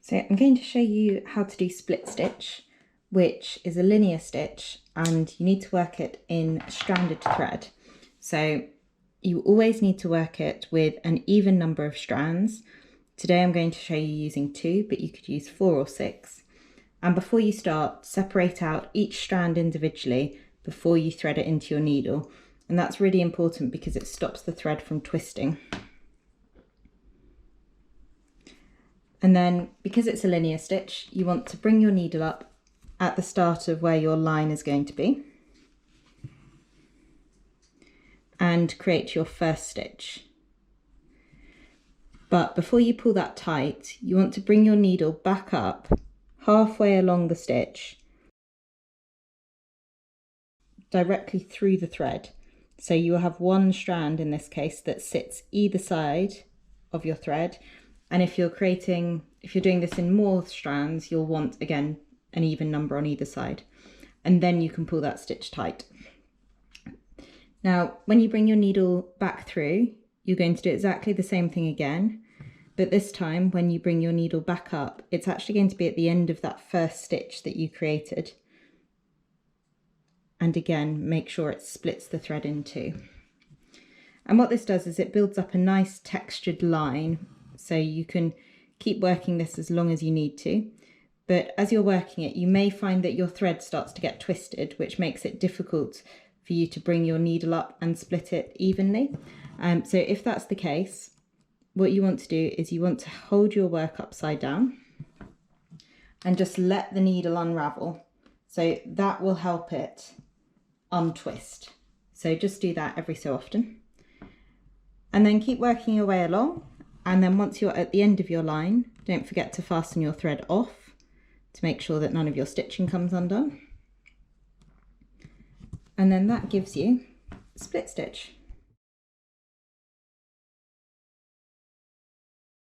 So I'm going to show you how to do split stitch, which is a linear stitch, and you need to work it in stranded thread. So you always need to work it with an even number of strands. Today I'm going to show you using 2, but you could use 4 or 6. And before you start, separate out each strand individually before you thread it into your needle. And that's really important because it stops the thread from twisting. And then, because it's a linear stitch, you want to bring your needle up at the start of where your line is going to be and create your first stitch. But before you pull that tight, you want to bring your needle back up halfway along the stitch, directly through the thread. So you will have one strand in this case that sits either side of your thread. And if you're doing this in more strands, you'll want, again, an even number on either side. And then you can pull that stitch tight. Now, when you bring your needle back through, you're going to do exactly the same thing again. But this time, when you bring your needle back up, it's actually going to be at the end of that first stitch that you created. And again, make sure it splits the thread in two. And what this does is it builds up a nice textured line, so you can keep working this as long as you need to. But as you're working it, you may find that your thread starts to get twisted, which makes it difficult for you to bring your needle up and split it evenly. So if that's the case, what you want to do is you want to hold your work upside down and just let the needle unravel. So that will help it untwist. So just do that every so often. And then keep working your way along. And then once you're at the end of your line, don't forget to fasten your thread off to make sure that none of your stitching comes undone. And then that gives you a split stitch.